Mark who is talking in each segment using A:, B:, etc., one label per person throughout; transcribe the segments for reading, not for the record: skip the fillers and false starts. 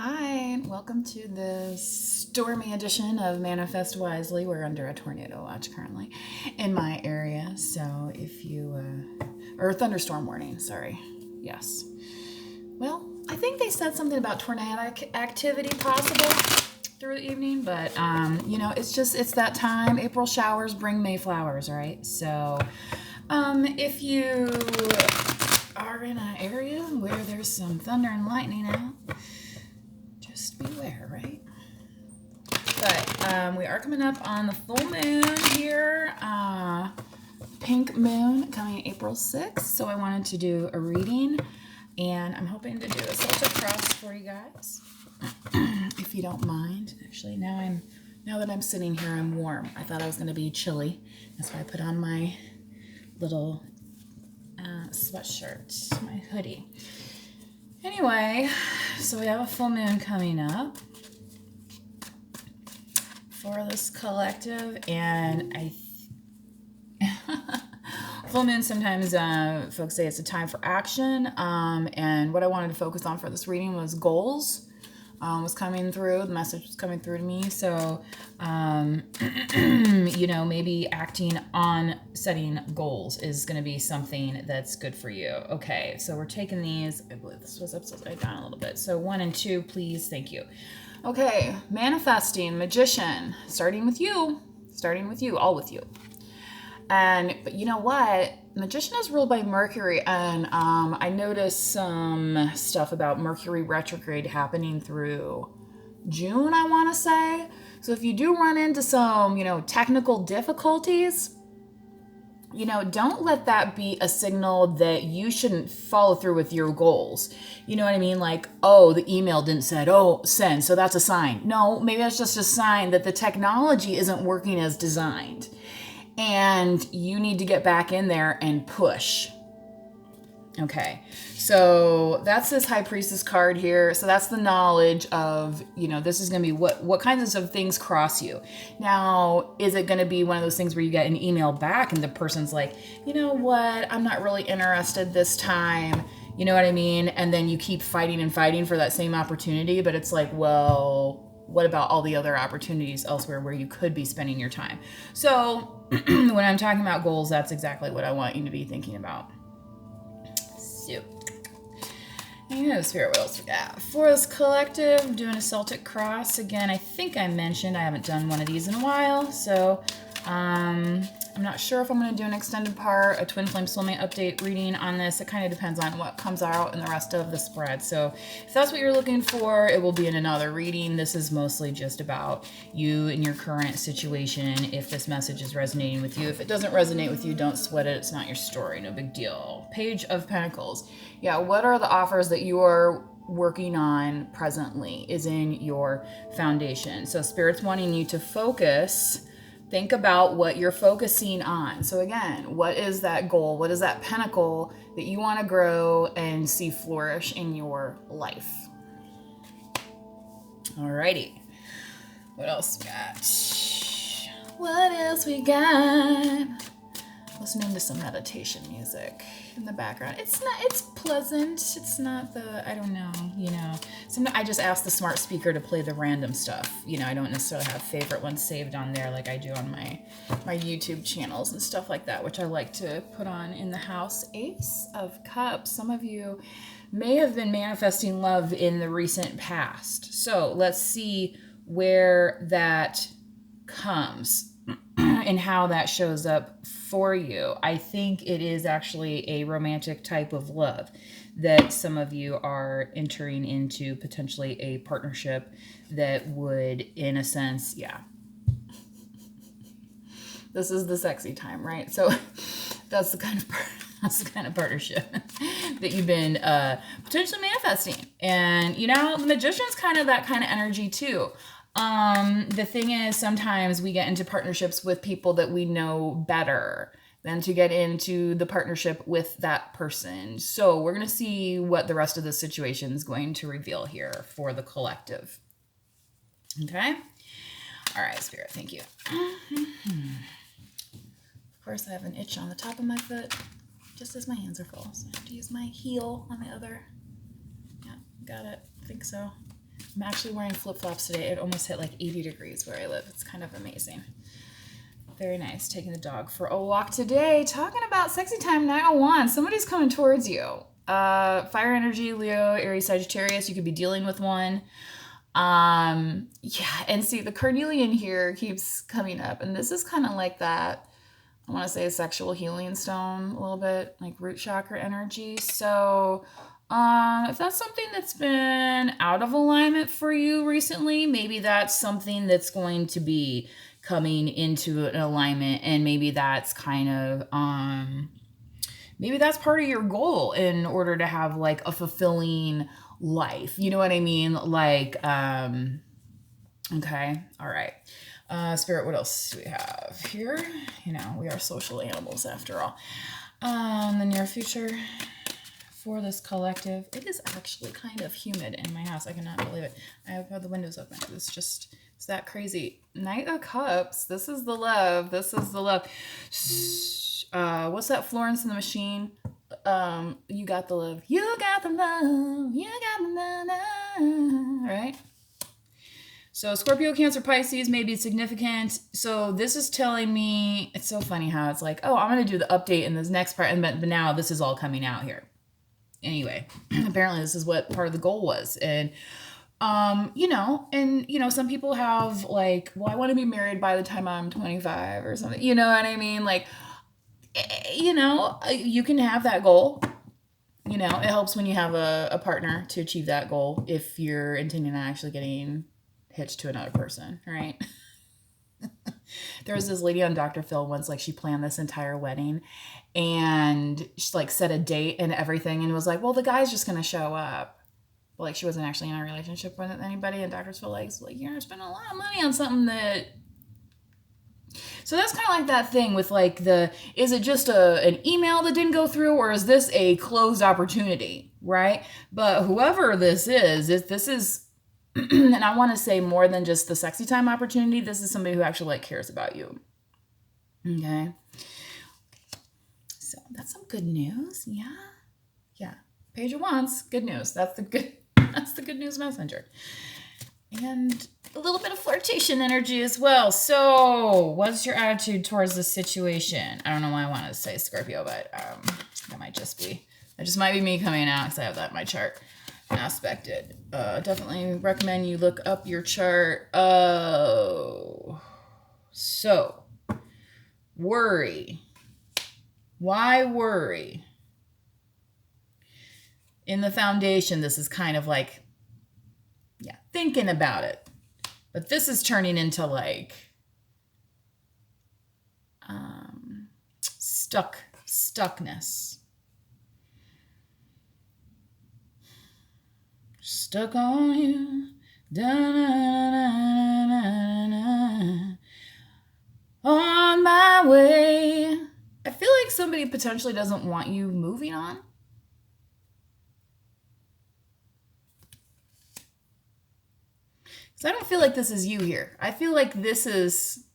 A: Hi, welcome to the stormy edition of Manifest Wisely. We're under a tornado watch currently in my area, so if you, or thunderstorm warning, sorry. Yes. Well, I think they said something about tornadic activity possible through the evening, but, it's that time. April showers bring May flowers, right? So, if you are in an area where there's some thunder and lightning out, just beware, right? But we are coming up on the full moon here, pink moon coming April 6th. So I wanted to do a reading, and I'm hoping to do a Celtic cross for you guys, if you don't mind. Actually, now that I'm sitting here, I'm warm. I thought I was going to be chilly. That's why I put on my little sweatshirt, my hoodie. Anyway, so we have a full moon coming up for this collective, and full moon, sometimes folks say it's a time for action, and what I wanted to focus on for this reading was goals. Was coming through, the message was coming through to me, so maybe acting on setting goals is going to be something that's good for you. Okay, so we're taking these, I believe this was upside down a little bit, so 1 and 2, please, thank you. Okay, manifesting, magician, starting with you, all with you. But you know what? Magician is ruled by Mercury, and I noticed some stuff about Mercury retrograde happening through June, I want to say. So if you do run into some, technical difficulties, don't let that be a signal that you shouldn't follow through with your goals. You know what I mean? Like, oh, the email didn't send, so that's a sign. No, maybe that's just a sign that the technology isn't working as designed. And you need to get back in there and push. Okay, so that's this High Priestess card here. So that's the knowledge of, this is going to be what kinds of things cross you. Now, is it going to be one of those things where you get an email back and the person's like, you know what, I'm not really interested this time. You know what I mean? And then you keep fighting and fighting for that same opportunity, but it's like, well, what about all the other opportunities elsewhere where you could be spending your time? So when I'm talking about goals, that's exactly what I want you to be thinking about. So, Spirit, what else we got? For this collective, I'm doing a Celtic cross. Again, I think I mentioned I haven't done one of these in a while, so I'm not sure if I'm going to do an extended part, a Twin Flame Soulmate update reading on this. It kind of depends on what comes out in the rest of the spread. So if that's what you're looking for, it will be in another reading. This is mostly just about you and your current situation, if this message is resonating with you. If it doesn't resonate with you, don't sweat it. It's not your story. No big deal. Page of Pentacles. Yeah, what are the offers that you are working on presently is in your foundation. So Spirit's wanting you to focus. Think about what you're focusing on. So again, what is that goal? What is that pinnacle that you want to grow and see flourish in your life? Alrighty. What else we got? What else we got? Listening to some meditation music in the background. It's pleasant. It's not I don't know, Sometimes I just ask the smart speaker to play the random stuff. I don't necessarily have favorite ones saved on there like I do on my YouTube channels and stuff like that, which I like to put on in the house. Ace of Cups. Some of you may have been manifesting love in the recent past. So let's see where that comes and how that shows up for you. I think it is actually a romantic type of love that some of you are entering into, potentially a partnership that would, in a sense, this is the sexy time, right? So that's the kind of partnership that you've been potentially manifesting. And the magician's kind of that kind of energy too. The thing is, sometimes we get into partnerships with people that we know better than to get into the partnership with that person. So we're going to see what the rest of the situation is going to reveal here for the collective. Okay? All right, Spirit, thank you. Of course, I have an itch on the top of my foot, just as my hands are full. So I have to use my heel on the other. Yeah, got it. I think so. I'm actually wearing flip-flops today. It almost hit like 80 degrees where I live. It's kind of amazing. Very nice. Taking the dog for a walk today. Talking about sexy time 901. Somebody's coming towards you. Fire energy, Leo, Aries, Sagittarius. You could be dealing with one. Yeah, and see the carnelian here keeps coming up, and this is kind of like that. I want to say a sexual healing stone a little bit, like root chakra energy. So, if that's something that's been out of alignment for you recently, maybe that's something that's going to be coming into an alignment, and maybe that's kind of, maybe that's part of your goal in order to have like a fulfilling life. You know what I mean? Like, okay. All right. Spirit, what else do we have here? You know, we are social animals after all. The near future for this collective. It is actually kind of humid in my house. I cannot believe it. I have had the windows open. It's that crazy. Knight of Cups. This is the love. This is the love. What's that Florence and the Machine? You got the love. You got the love. You got the love. Right? So Scorpio, Cancer, Pisces may be significant. So this is telling me, it's so funny how it's like, oh, I'm going to do the update in this next part. But now this is all coming out here. Anyway, apparently this is what part of the goal was. And, some people have like, well, I want to be married by the time I'm 25 or something. You know what I mean? Like, you can have that goal. It helps when you have a partner to achieve that goal if you're intending on actually getting hitched to another person, right? There was this lady on Dr. Phil once, like she planned this entire wedding and she like set a date and everything and was like, well, the guy's just going to show up. But like she wasn't actually in a relationship with anybody, and Dr. Phil like, you're spending a lot of money on something that... So that's kind of like that thing with like is it just an email that didn't go through, or is this a closed opportunity, right? But whoever this is, and I want to say more than just the sexy time opportunity, this is somebody who actually like cares about you. Okay. So that's some good news. Yeah. Yeah. Page of Wands, good news. That's the good news messenger. And a little bit of flirtation energy as well. So what's your attitude towards the situation? I don't know why I wanted to say Scorpio, but that just might be me coming out because I have that in my chart aspected. Definitely recommend you look up your chart. So worry. Why worry? In the foundation, this is kind of like, yeah, thinking about it. But this is turning into like stuckness. Stuck on you. Da-na-na-na-na-na. On my way. I feel like somebody potentially doesn't want you moving on. So I don't feel like this is you here. I feel like this is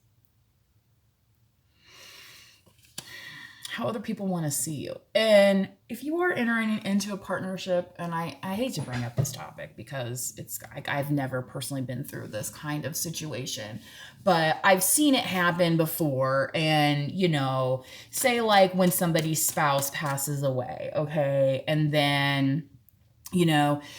A: how other people want to see you. And if you are entering into a partnership, and I hate to bring up this topic because it's I've never personally been through this kind of situation, but I've seen it happen before. And, say like when somebody's spouse passes away, okay, and then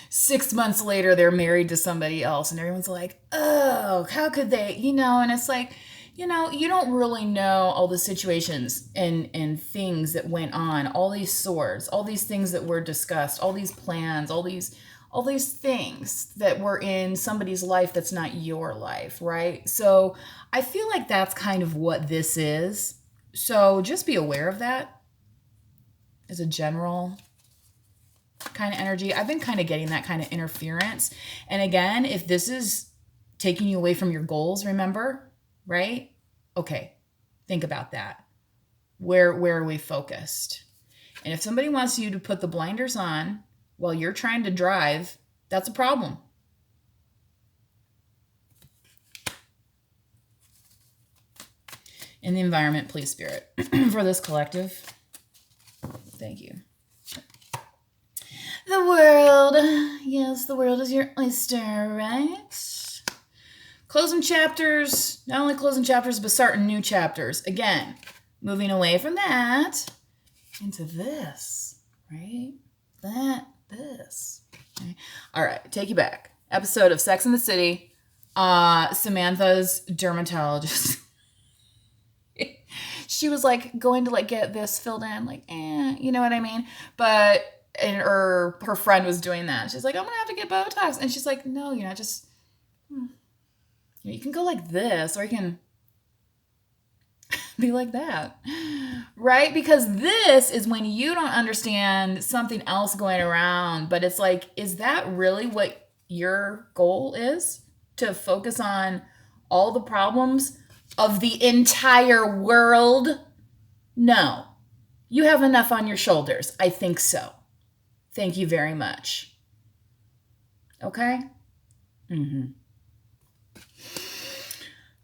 A: 6 months later, they're married to somebody else and everyone's like, oh, how could they, and it's like, you don't really know all the situations and things that went on, all these swords, all these things that were discussed, all these plans, all these things that were in somebody's life that's not your life, right? So I feel like that's kind of what this is. So just be aware of that as a general kind of energy. I've been kind of getting that kind of interference. And again, if this is taking you away from your goals, remember, right? Okay, think about that. Where are we focused? And if somebody wants you to put the blinders on while you're trying to drive, that's a problem. In the environment, please, Spirit, for this collective. Thank you. The world. Yes, the the world is your oyster, right? Closing chapters, not only closing chapters, but starting new chapters. Again, moving away from that into this, right? This. Okay. All right, take you back. Episode of Sex and the City. Samantha's dermatologist. She was like going to like get this filled in, like, you know what I mean? But her friend was doing that. She's like, I'm gonna have to get Botox, and she's like, no, you know, just you can go like this, or you can be like that, right? Because this is when you don't understand something else going around, but it's like, is that really what your goal is? To focus on all the problems of the entire world? No. You have enough on your shoulders. I think so. Thank you very much. Okay?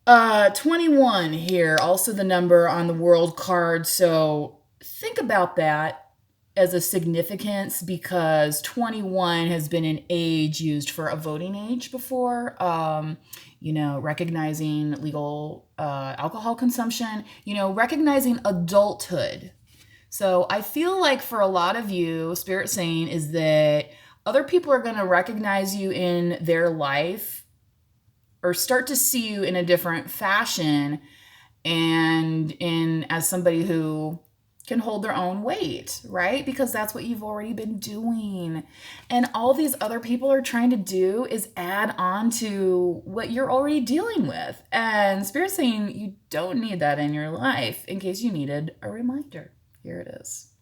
A: 21 here, also the number on the world card. So think about that as a significance, because 21 has been an age used for a voting age before. You know, recognizing legal alcohol consumption, you know, recognizing adulthood. So I feel like for a lot of you, Spirit saying is that other people are going to recognize you in their life or start to see you in a different fashion and as somebody who can hold their own weight, right? Because that's what you've already been doing. And all these other people are trying to do is add on to what you're already dealing with. And Spirit's saying you don't need that in your life. In case you needed a reminder, here it is.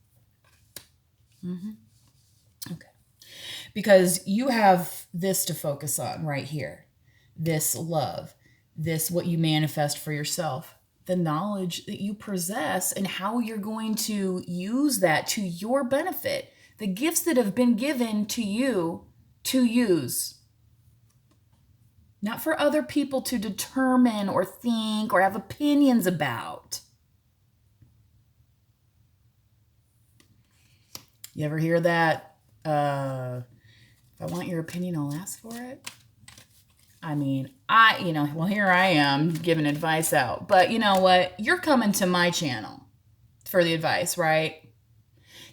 A: Okay. Because you have this to focus on right here. This love, this what you manifest for yourself, the knowledge that you possess and how you're going to use that to your benefit, the gifts that have been given to you to use, not for other people to determine or think or have opinions about. You ever hear that? If I want your opinion, I'll ask for it. I mean, well, here I am giving advice out. But you know what? You're coming to my channel for the advice, right?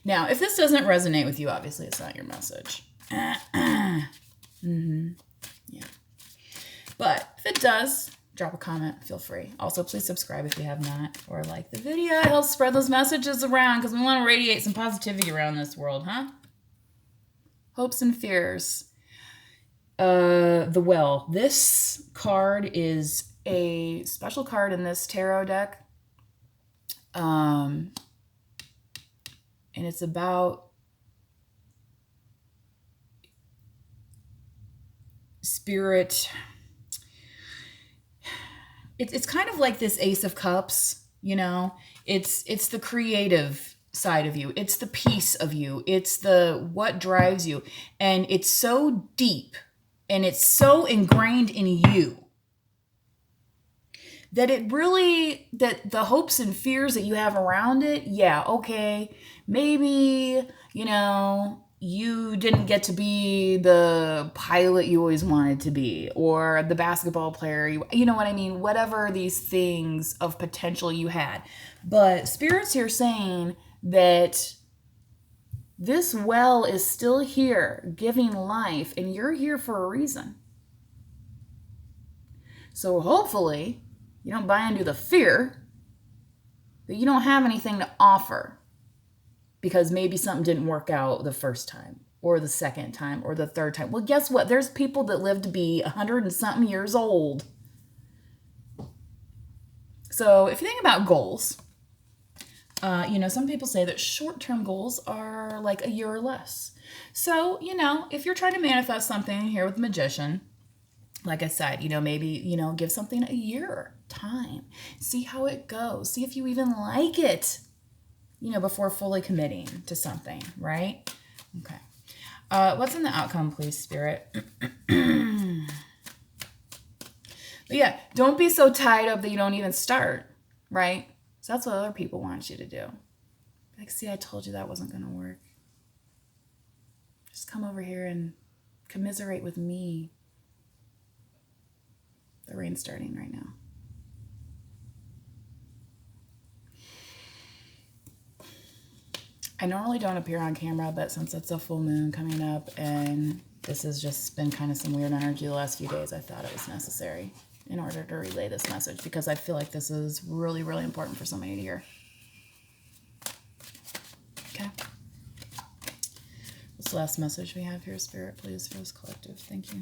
A: Now, if this doesn't resonate with you, obviously it's not your message. Yeah. But if it does, drop a comment. Feel free. Also, please subscribe if you have not, or like the video. It helps spread those messages around because we want to radiate some positivity around this world, huh? Hopes and fears. The Well. This card is a special card in this tarot deck. And it's about spirit. It's kind of like this Ace of Cups, you know? It's the creative side of you. It's the peace of you. It's the what drives you. And it's so deep. And it's so ingrained in you that that the hopes and fears that you have around it, yeah, okay, maybe, you know, you didn't get to be the pilot you always wanted to be, or the basketball player, you know what I mean? Whatever these things of potential you had. But Spirit's here saying that this well is still here, giving life, and you're here for a reason. So hopefully, you don't buy into the fear that you don't have anything to offer because maybe something didn't work out the first time, or the second time, or the third time. Well, guess what? There's people that live to be 100 and something years old. So if you think about goals, you know, some people say that short-term goals are like a year or less. So, you know, if you're trying to manifest something here with the Magician, like I said, you know, maybe, you know, give something a year time. See how it goes. See if you even like it, you know, before fully committing to something, right? Okay. What's in the outcome, please, Spirit? But yeah, don't be so tied up that you don't even start, right? So that's what other people want you to do. Like, see, I told you that wasn't going to work. Just come over here and Commiserate with me. The rain's starting right now. I normally don't appear on camera, but since it's a full moon coming up and this has just been kind of some weird energy the last few days, I thought it was necessary in order to relay this message because I feel like this is really, really important for somebody to hear. Okay. This last message we have here, Spirit, please, for this collective. Thank you.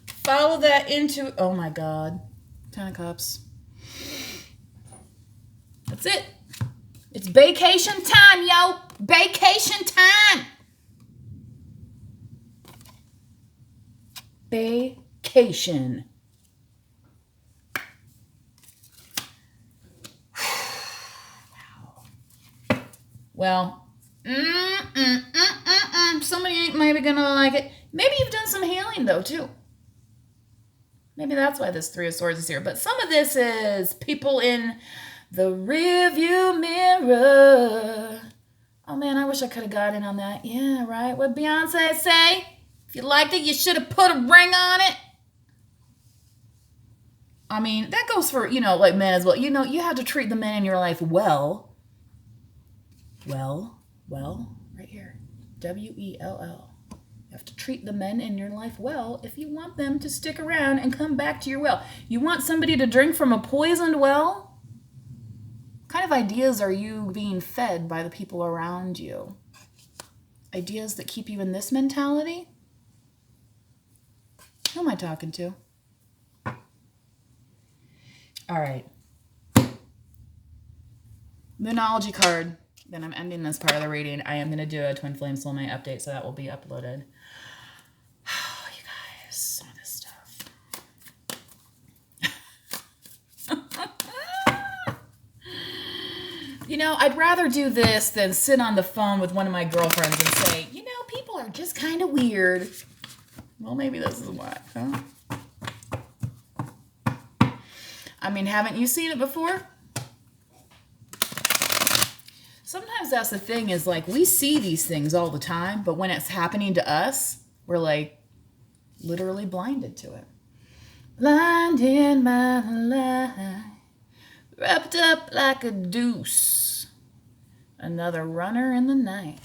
A: Follow that into, oh my God, 10 of Cups. That's it. It's vacation time, yo. Vacation time. Vacation. Wow. Well, somebody ain't maybe gonna like it. Maybe you've done some healing though too. Maybe that's why this Three of Swords is here. But some of this is people in the rearview mirror. Oh man, I wish I could have got in on that. Yeah, right. What Beyonce say? If you liked it, you should have put a ring on it. I mean, that goes for, like men as well. You have to treat the men in your life well. Well, right here. W-E-L-L. You have to treat the men in your life well if you want them to stick around and come back to your well. You want somebody to drink from a poisoned well? What kind of ideas are you being fed by the people around you? Ideas that keep you in this mentality? Who am I talking to? All right. Moonology card. Then I'm ending this part of the reading. I am going to do a Twin Flame Soulmate update, so that will be uploaded. Oh, you guys, some of this stuff. I'd rather do this than sit on the phone with one of my girlfriends and say, people are just kind of weird. Well, maybe this is why, huh? I mean, haven't you seen it before? Sometimes that's the thing is like we see these things all the time, but when it's happening to us, we're like literally blinded to it. Blind in my life, wrapped up like a deuce, another runner in the night.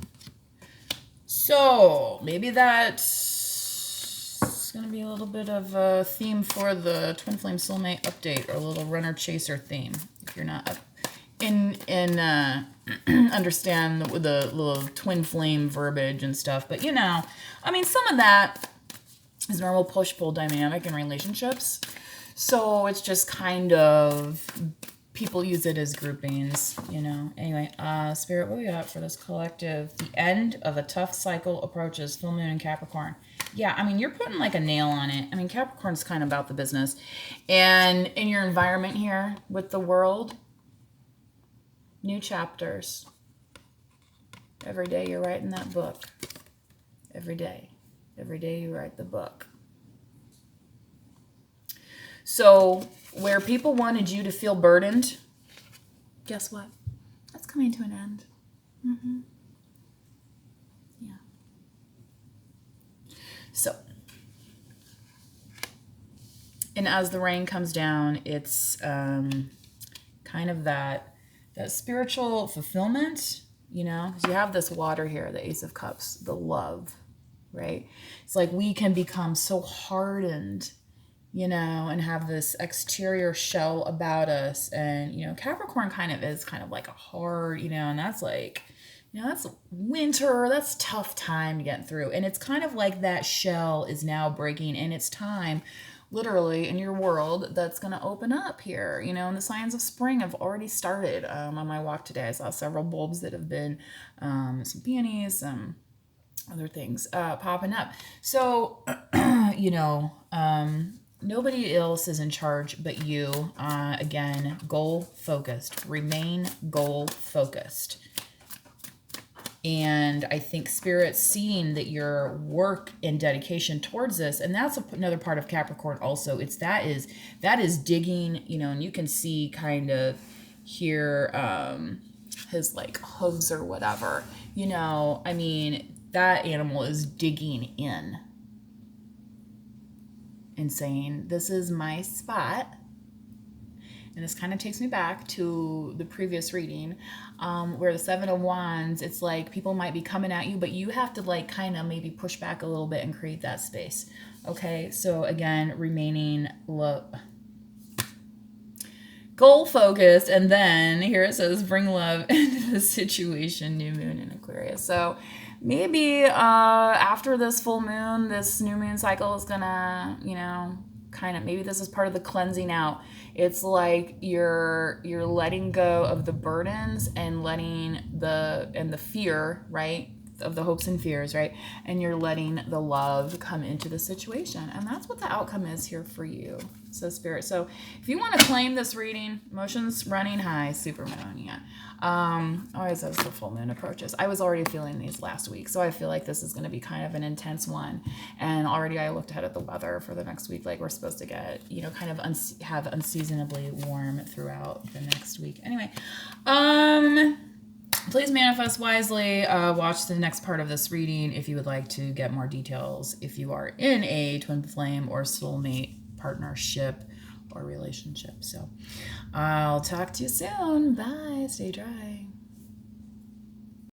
A: So maybe that's going to be a little bit of a theme for the Twin Flame Soulmate update, or a little runner chaser theme. If you're not understand the little twin flame verbiage and stuff, but some of that is normal push-pull dynamic in relationships. So it's just kind of people use it as groupings, Anyway, Spirit, what we got for this collective? The end of a tough cycle approaches. Full moon in Capricorn. Yeah, you're putting like a nail on it. Capricorn's kind of about the business. And in your environment here with the world, new chapters. Every day you're writing that book. Every day. Every day you write the book. So where people wanted you to feel burdened, guess what? That's coming to an end. Mm-hmm. Yeah. So, and as the rain comes down, it's kind of that spiritual fulfillment, because you have this water here, the Ace of Cups, the love, right? It's like we can become so hardened, and have this exterior shell about us. And, Capricorn is kind of like a hard, and that's like, that's winter, that's tough time to get through. And it's kind of like that shell is now breaking, and it's time literally in your world that's going to open up here, and the signs of spring have already started. On my walk today, I saw several bulbs that have been, some peonies, some other things popping up. So, nobody else is in charge but you. Again, goal focused. Remain goal focused. And I think Spirit's seeing that your work and dedication towards this, and that's another part of Capricorn also. That is digging, and you can see kind of here his like hooves or whatever. that animal is digging in and saying, this is my spot. And this kind of takes me back to the previous reading, where the Seven of Wands, it's like people might be coming at you, but you have to like kind of maybe push back a little bit and create that space. Okay, so again, remaining goal focused. And then here it says, bring love into the situation, new moon in Aquarius. So maybe after this full moon, this new moon cycle is gonna, you know, kind of, maybe this is part of the cleansing out. It's like you're letting go of the burdens and letting the fear, right, of the hopes and fears, right, and you're letting the love come into the situation. And that's what the outcome is here for you, so Spirit. So if you want to claim this reading, emotions running high, supermoon, yeah, always as the full moon approaches. I was already feeling these last week, so I feel like this is going to be kind of an intense one. And already I looked ahead at the weather for the next week. Like we're supposed to get, you know, kind of have unseasonably warm throughout the next week. Anyway, please manifest wisely. Watch the next part of this reading if you would like to get more details. If you are in a twin flame or soulmate partnership or relationship. So I'll talk to you soon. Bye. Stay dry.